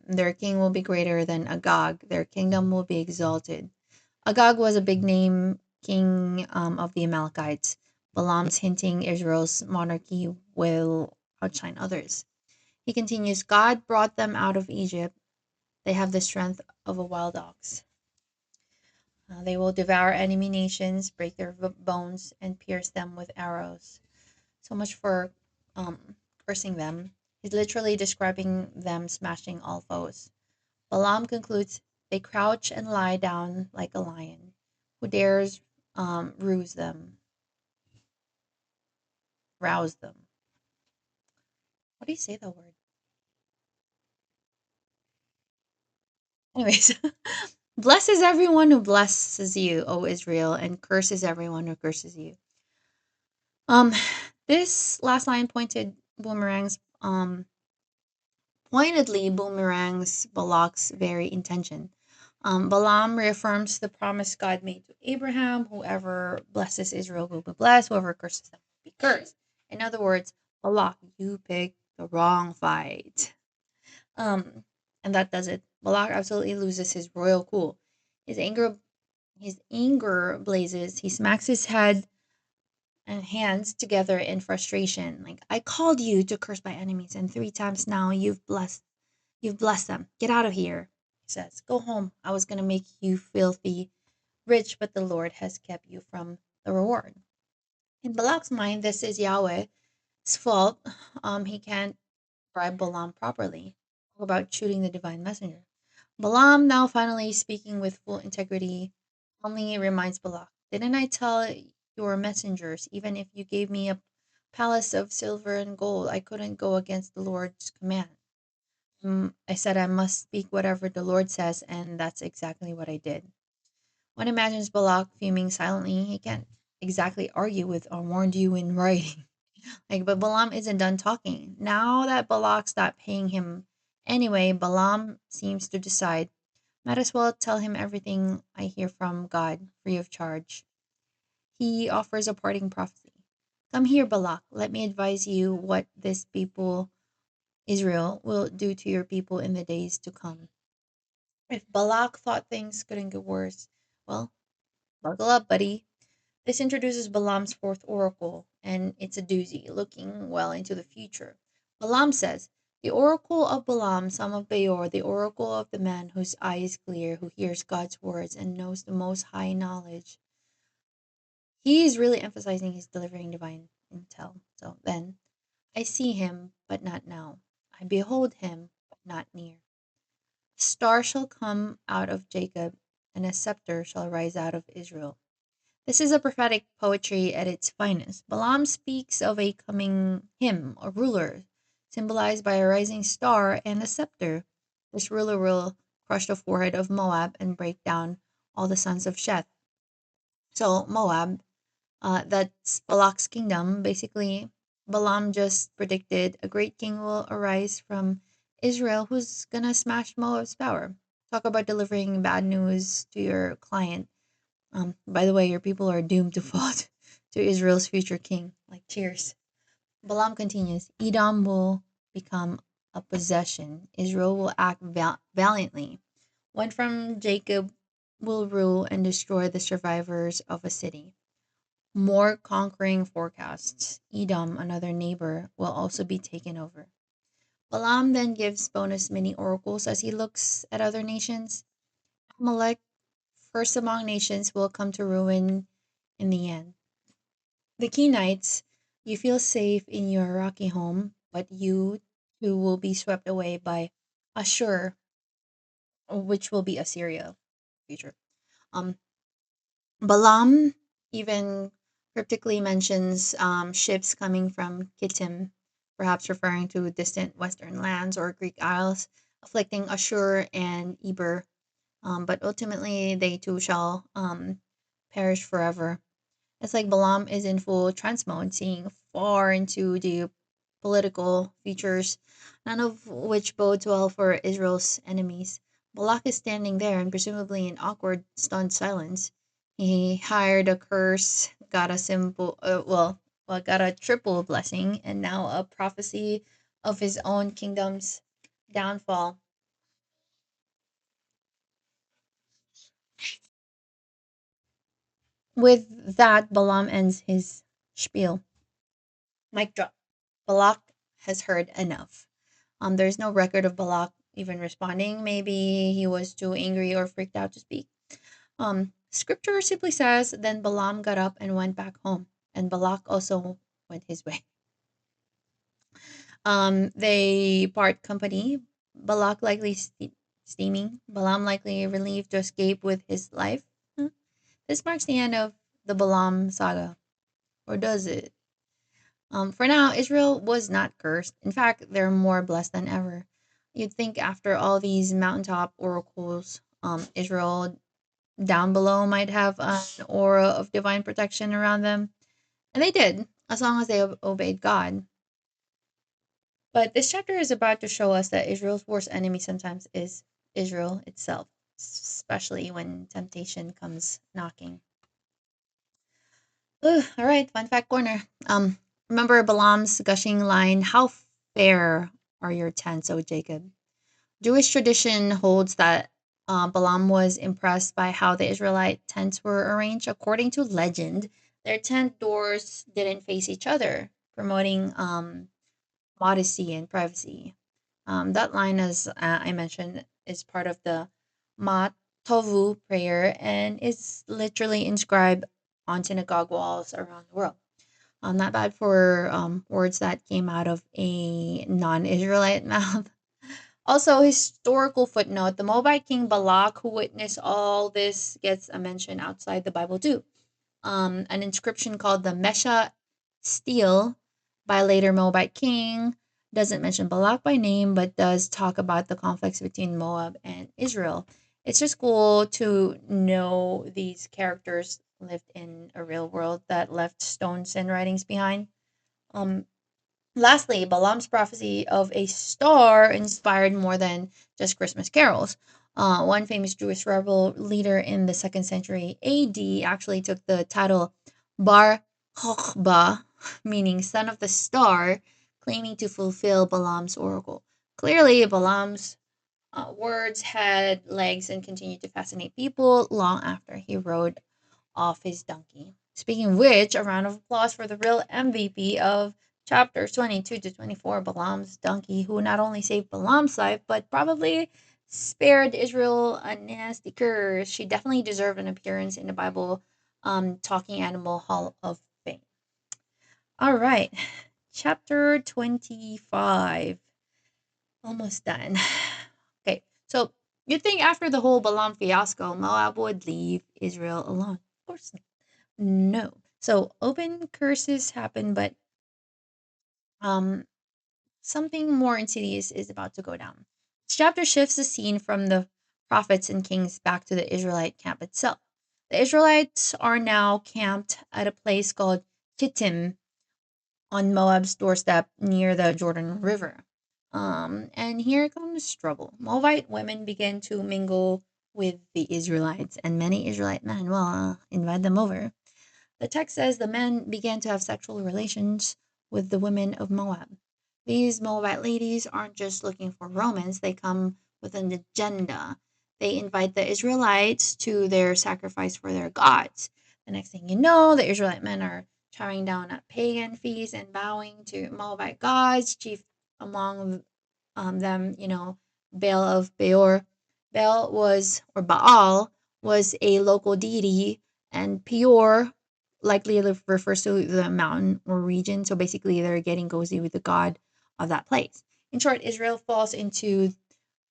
Their king will be greater than Agag. Their kingdom will be exalted. Agag was a big name king of the Amalekites. Balaam's hinting Israel's monarchy will outshine others. He continues, God brought them out of Egypt. They have the strength of a wild ox. They will devour enemy nations, break their bones, and pierce them with arrows. So much for cursing them. He's literally describing them smashing all foes. Balaam concludes, they crouch and lie down like a lion. Who dares ruse them, rouse them? How do you say that word? Anyways, blesses everyone who blesses you, O Israel, and curses everyone who curses you. Um, this last line pointedly boomerangs Balak's very intention. Balaam reaffirms the promise God made to Abraham: whoever blesses Israel will be blessed, whoever curses them will be cursed. In other words, Balak, you picked the wrong fight. Um, and that does it. Balak absolutely loses his royal cool. His anger his anger blazes. He smacks his head and hands together in frustration. Like, I called you to curse my enemies, and 3 times now you've blessed them. Get out of here. He says, "Go home. I was going to make you filthy rich, but the Lord has kept you from the reward." In Balak's mind, this is Yahweh's fault. He can't bribe Balaam properly. Talk about shooting the divine messenger. Balaam, now finally speaking with full integrity, calmly reminds Balak, "Didn't I tell your messengers, even if you gave me a palace of silver and gold, I couldn't go against the Lord's command? I said I must speak whatever the Lord says, and that's exactly what I did." One imagines Balak fuming silently. He can't exactly argue with "I warned you in writing." But Balaam isn't done talking. Now that Balak stopped paying him anyway, Balaam seems to decide, might as well tell him everything I hear from God, free of charge. He offers a parting prophecy. "Come here, Balak. Let me advise you what this people, Israel, will do to your people in the days to come." If Balak thought things couldn't get worse, well, buckle up, buddy. This introduces Balaam's fourth oracle, and it's a doozy, looking well into the future. Balaam says, "The oracle of Balaam, son of Beor, the oracle of the man whose eye is clear, who hears God's words and knows the most high knowledge." He is really emphasizing he's delivering divine intel. So then, "I see him, but not now. I behold him, but not near. A star shall come out of Jacob, and a scepter shall rise out of Israel." This is a prophetic poetry at its finest. Balaam speaks of a coming him, a ruler, symbolized by a rising star and a scepter. This ruler will crush the forehead of Moab and break down all the sons of Sheth. So, Moab, that's Balak's kingdom. Basically, Balaam just predicted a great king will arise from Israel who's gonna smash Moab's power. Talk about delivering bad news to your client. By the way, your people are doomed to fall to Israel's future king. Like, cheers. Balaam continues, "Edom will become a possession. Israel will act valiantly. One from Jacob will rule and destroy the survivors of a city." More conquering forecasts. Edom, another neighbor, will also be taken over. Balaam then gives bonus mini oracles as he looks at other nations. Amalek, first among nations, will come to ruin in the end. The Kenites, you feel safe in your rocky home, but you too will be swept away by Ashur, which will be Assyria future. Um, Balaam even cryptically mentions ships coming from Kittim, perhaps referring to distant western lands or Greek isles, afflicting Ashur and Eber. But ultimately, they too shall perish forever. It's like Balaam is in full trance mode, seeing far into the political features, none of which bodes well for Israel's enemies. Balak is standing there and presumably in awkward, stunned silence. He hired a curse, got a simple, got a triple blessing, and now a prophecy of his own kingdom's downfall. With that, Balaam ends his spiel. Mic drop. Balak has heard enough. There's no record of Balak even responding. Maybe he was too angry or freaked out to speak. Scripture simply says, "Then Balaam got up and went back home, and Balak also went his way." They part company. Balak likely steaming. Balaam likely relieved to escape with his life. Hmm. This marks the end of the Balaam saga. Or does it? For now, Israel was not cursed. In fact, they're more blessed than ever. You'd think after all these mountaintop oracles, Israel down below might have an aura of divine protection around them. And they did, as long as they obeyed God. But this chapter is about to show us that Israel's worst enemy sometimes is Israel itself, especially when temptation comes knocking. Ugh, all right, fun fact corner. Remember Balaam's gushing line, "How fair are your tents, O Jacob?" Jewish tradition holds that Balaam was impressed by how the Israelite tents were arranged. According to legend, their tent doors didn't face each other, promoting modesty and privacy. That line, as I mentioned, is part of the Ma Tovu prayer and is literally inscribed on synagogue walls around the world. Not bad for words that came out of a non-Israelite mouth. Also, historical footnote: the Moabite king Balak, who witnessed all this, gets a mention outside the Bible too. An inscription called the Mesha Stele by a later Moabite king doesn't mention Balak by name, but does talk about the conflicts between Moab and Israel. It's just cool to know these characters lived in a real world that left stones and writings behind. Um, Lastly, Balaam's prophecy of a star inspired more than just Christmas carols. One famous Jewish rebel leader in the 2nd century AD actually took the title Bar Kokhba, meaning son of the star, claiming to fulfill Balaam's oracle. Clearly, Balaam's words had legs and continued to fascinate people long after he rode off his donkey. Speaking of which, a round of applause for the real MVP of chapters 22 to 24, Balaam's donkey, who not only saved Balaam's life, but probably spared Israel a nasty curse. She definitely deserved an appearance in the Bible Talking Animal Hall of Fame. All right, chapter 25. Almost done. Okay, so you'd think after the whole Balaam fiasco, Moab would leave Israel alone. Of course no. So open curses happen, but um something more insidious is about to go down. This chapter shifts the scene from the prophets and kings back to the Israelite camp itself. The Israelites are now camped at a place called Kittim on Moab's doorstep near the Jordan River. And here comes trouble. Moabite women begin to mingle with the Israelites, and many Israelite men will invite them over. The text says the men began to have sexual relations with the women of Moab. These Moabite ladies aren't just looking for romance, they come with an agenda. They invite the Israelites to their sacrifice for their gods. The next thing you know, the Israelite men are chowing down at pagan feasts and bowing to Moabite gods, chief among them, Baal of Peor. Baal was a local deity, and Peor likely refers to the mountain or region. So basically, they're getting cozy with the god of that place. In short, Israel falls into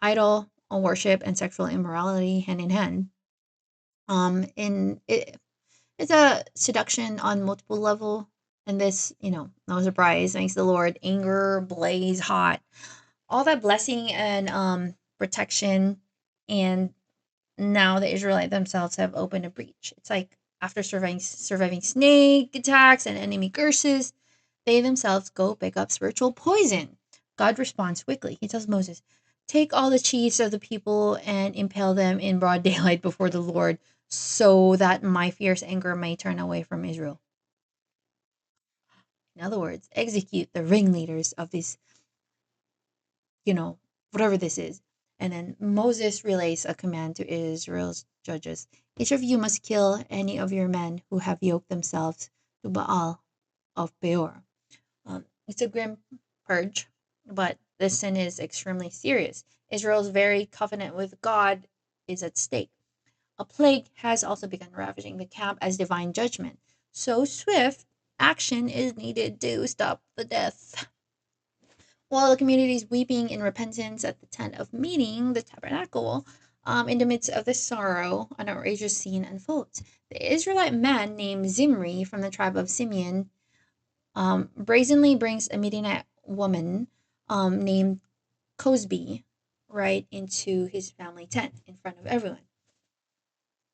idol worship and sexual immorality hand in hand. It's a seduction on multiple level, and this, no surprise, makes the Lord anger blaze hot. All that blessing and protection, and now the Israelites themselves have opened a breach. It's like after surviving snake attacks and enemy curses, they themselves go pick up spiritual poison. God responds quickly. He tells Moses, "Take all the chiefs of the people and impale them in broad daylight before the Lord, so that my fierce anger may turn away from Israel." In other words, execute the ringleaders of this, whatever this is. And then Moses relays a command to Israel's judges: each of you must kill any of your men who have yoked themselves to Baal of Peor. It's a grim purge, but this sin is extremely serious. Israel's very covenant with God is at stake. A plague has also begun ravaging the camp as divine judgment. So swift action is needed to stop the death. While the community is weeping in repentance at the tent of meeting, the tabernacle, in the midst of this sorrow, an outrageous scene unfolds. The Israelite man named Zimri from the tribe of Simeon brazenly brings a Midianite woman named Cosby right into his family tent in front of everyone.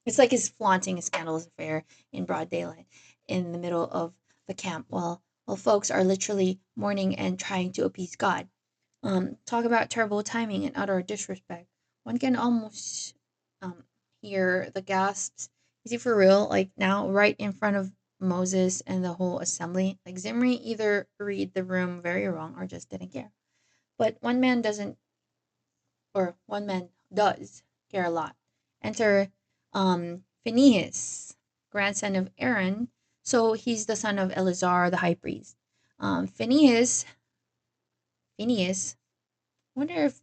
It's like he's flaunting a scandalous affair in broad daylight in the middle of the camp while folks are literally mourning and trying to appease God. Talk about terrible timing and utter disrespect. One can almost hear the gasps. Is he for real? Like now, right in front of Moses and the whole assembly? Like Zimri either read the room very wrong or just didn't care. But one man does care a lot. Enter Phinehas, grandson of Aaron. So he's the son of Eleazar, the high priest. Phineas, I wonder if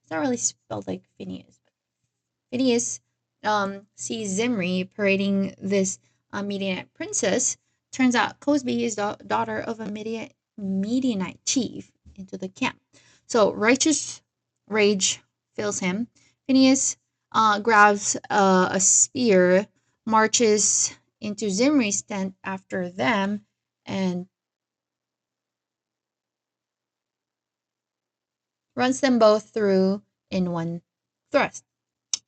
it's not really spelled like Phineas. Phineas sees Zimri parading this Midianite princess. Turns out Cosby is the daughter of a Midianite chief into the camp. So righteous rage fills him. Phineas grabs a spear, marches into Zimri's tent after them, and runs them both through in one thrust,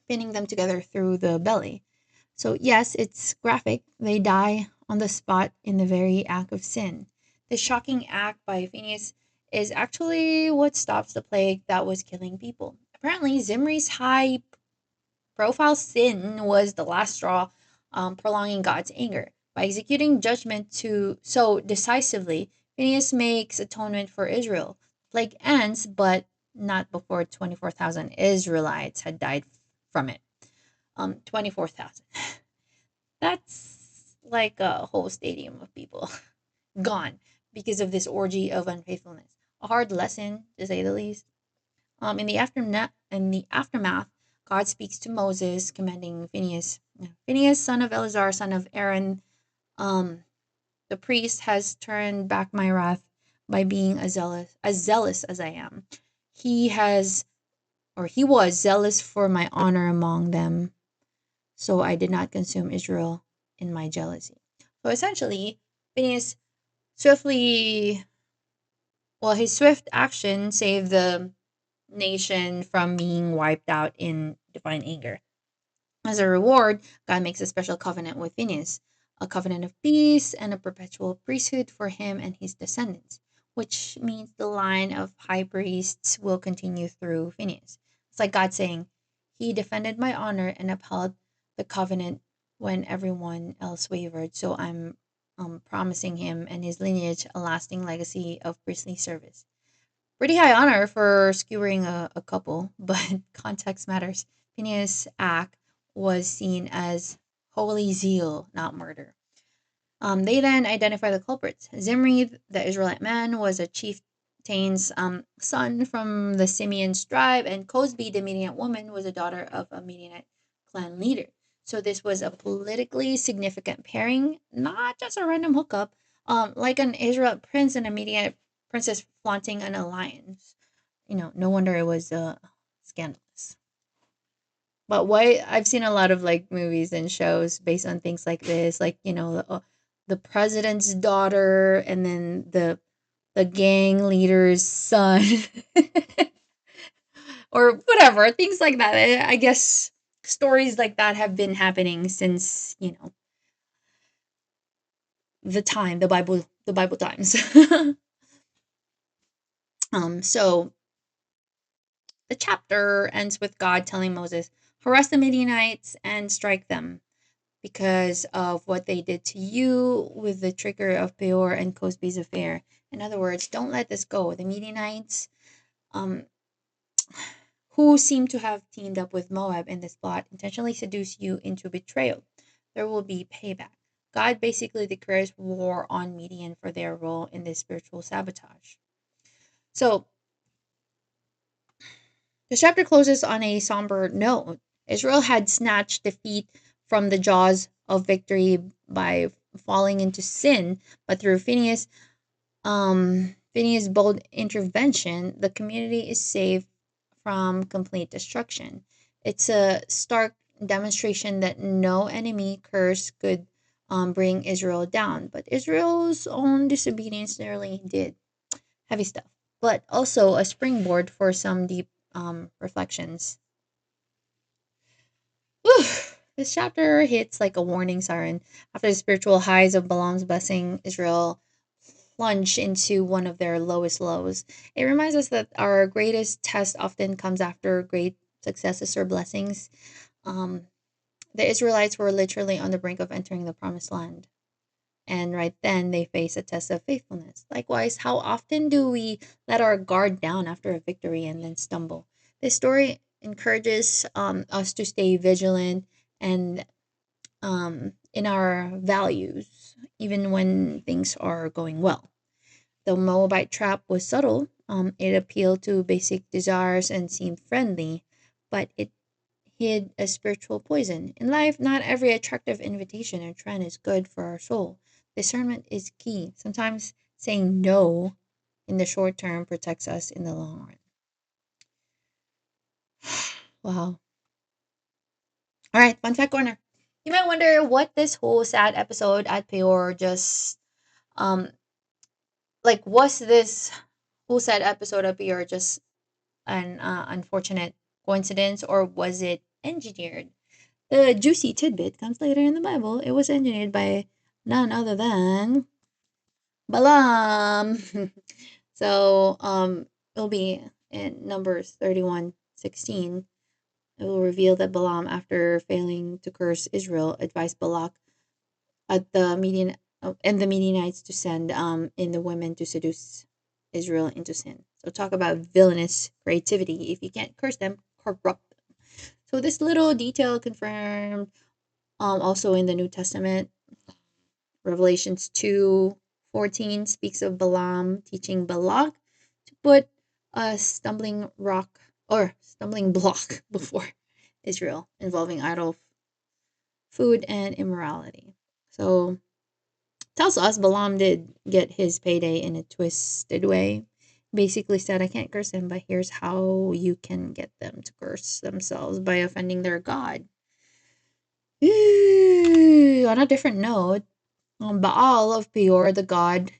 pinning them together through the belly. So, yes, it's graphic. They die on the spot in the very act of sin. This shocking act by Phineas is actually what stops the plague that was killing people. Apparently, Zimri's high profile sin was the last straw, prolonging God's anger. By executing judgment so decisively, Phineas makes atonement for Israel. Plague ends, but not before 24,000 Israelites had died from it. 24,000. That's like a whole stadium of people gone because of this orgy of unfaithfulness. A hard lesson, to say the least. In the aftermath, God speaks to Moses, commanding Phineas, Phineas, son of Eleazar, son of Aaron, um, the priest, has turned back my wrath by being as zealous as I am. He has, or he was zealous for my honor among them, so I did not consume Israel in my jealousy. So essentially, Phineas swiftly, well, his swift action saved the nation from being wiped out in divine anger. As a reward, God makes a special covenant with Phineas, a covenant of peace and a perpetual priesthood for him and his descendants, which means the line of high priests will continue through Phineas. It's like God saying, he defended my honor and upheld the covenant when everyone else wavered. So I'm promising him and his lineage a lasting legacy of priestly service. Pretty high honor for skewering a couple, but context matters. Phineas' act was seen as holy zeal, not murder. They then identify the culprits. Zimri, the Israelite man, was a chieftain's son from the Simeon tribe, and Cosby, the Midianite woman, was a daughter of a Midianite clan leader. So this was a politically significant pairing, not just a random hookup, like an Israelite prince and a Midianite princess flaunting an alliance. No wonder it was scandalous. But why I've seen a lot of like movies and shows based on things like this, like the president's daughter and then the gang leader's son, or whatever things like that. I guess stories like that have been happening since the Bible times. So the chapter ends with God telling Moses, harass the Midianites and strike them because of what they did to you with the trigger of Peor and Cosby's affair. In other words, don't let this go. The Midianites, um, who seem to have teamed up with Moab in this plot, intentionally seduce you into betrayal. There will be payback. God basically declares war on Midian for their role in this spiritual sabotage. So the chapter closes on a somber note. Israel had snatched defeat from the jaws of victory by falling into sin, but through Phineas' bold intervention, the community is saved from complete destruction. It's a stark demonstration that no enemy curse could bring Israel down, but Israel's own disobedience nearly did. Heavy stuff, but also a springboard for some deep reflections. Whew. This chapter hits like a warning siren. After the spiritual highs of Balaam's blessing, Israel plunged into one of their lowest lows. It reminds us that our greatest test often comes after great successes or blessings. Um, the Israelites were literally on the brink of entering the promised land. And right then they face a test of faithfulness. Likewise, how often do we let our guard down after a victory and then stumble? This story encourages us to stay vigilant and in our values, even when things are going well. The Moabite trap was subtle. It appealed to basic desires and seemed friendly, but it hid a spiritual poison. In life, not every attractive invitation or trend is good for our soul. Discernment is key. Sometimes saying no in the short term protects us in the long run. Wow. All right, fun fact corner. You might wonder what this whole sad episode at Peor just um like was this whole sad episode at Peor just an unfortunate coincidence or was it engineered? The juicy tidbit comes later in the Bible. It was engineered by none other than Balaam. It'll be in Numbers 31:16. It will reveal that Balaam, after failing to curse Israel, advised Balak at the Median and the Midianites to send in the women to seduce Israel into sin. So talk about villainous creativity. If you can't curse them, corrupt them. So this little detail confirmed also in the New Testament. Revelations 2:14 speaks of Balaam teaching Balak to put a stumbling rock or stumbling block before Israel involving idol food and immorality. So tells us Balaam did get his payday in a twisted way. Basically said, I can't curse them, but here's how you can get them to curse themselves by offending their God. Ooh, on a different note, Baal of Peor, the god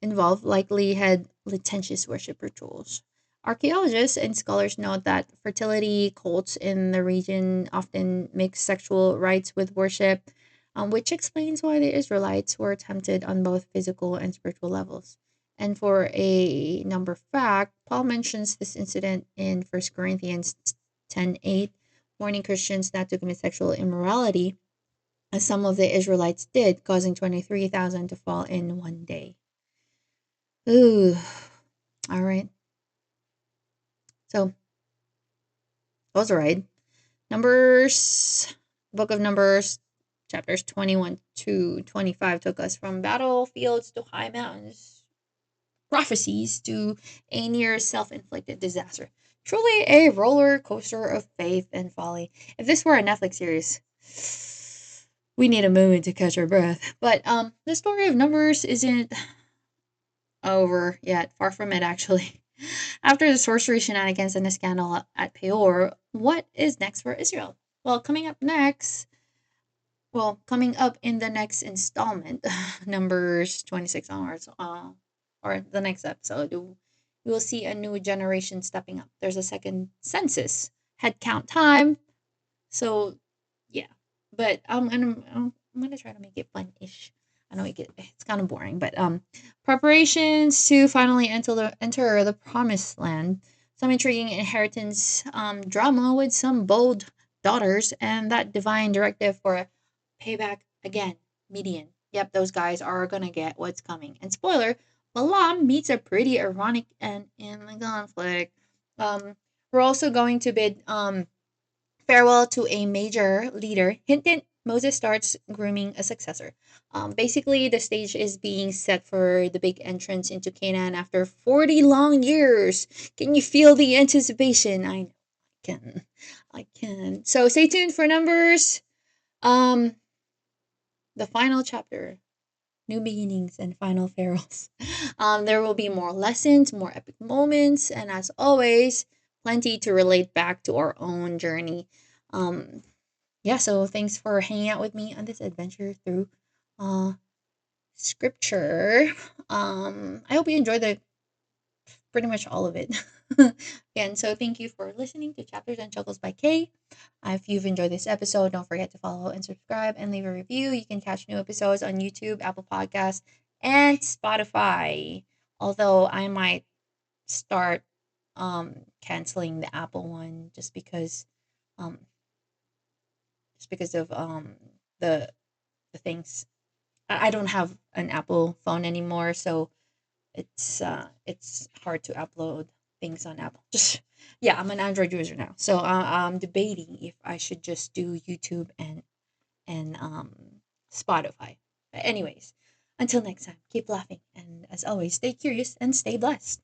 involved, likely had litigious worship rituals. Archaeologists and scholars note that fertility cults in the region often mix sexual rites with worship, which explains why the Israelites were tempted on both physical and spiritual levels. And for a number fact, Paul mentions this incident in 1 Corinthians 10:8, warning Christians not to commit sexual immorality as some of the Israelites did, causing 23,000 to fall in one day. Ooh, all right. So, that was a ride. Numbers, Book of Numbers, chapters 21 to 25 took us from battlefields to high mountains, prophecies to a near self inflicted disaster. Truly a roller coaster of faith and folly. If this were a Netflix series, we need a moment to catch our breath. But the story of Numbers isn't over yet. Far from it, actually. After the sorcery shenanigans and the scandal at Peor, what is next for Israel? Well, coming up in the next installment, Numbers 26 onwards, or the next episode, you will see a new generation stepping up. There's a second census, head count time. So, yeah. But I'm gonna try to make it fun-ish. I know it's kind of boring, but preparations to finally enter the promised land. Some intriguing inheritance drama with some bold daughters and that divine directive for a payback again. Median. Yep, those guys are gonna get what's coming. And spoiler, Balaam meets a pretty ironic end in the conflict. We're also going to bid farewell to a major leader. Hint, hint, Moses starts grooming a successor. Basically, the stage is being set for the big entrance into Canaan after 40 long years. Can you feel the anticipation? I know. I can. I can. So stay tuned for Numbers. Um, the final chapter. New beginnings and final farewells. There will be more lessons, more epic moments, and as always, plenty to relate back to our own journey. Um, yeah, so thanks for hanging out with me on this adventure through uh scripture. I hope you enjoyed the pretty much all of it. Again, so thank you for listening to Chapters and Chuckles by Kaye. If you've enjoyed this episode, don't forget to follow and subscribe and leave a review. You can catch new episodes on YouTube, Apple Podcasts, and Spotify. Although I might start canceling the Apple one um just because of the things. I don't have an Apple phone anymore, so it's hard to upload things on Apple. Just yeah, I'm an Android user now, so I'm debating if I should just do YouTube and Spotify. But anyways, until next time, keep laughing, and as always, stay curious and stay blessed.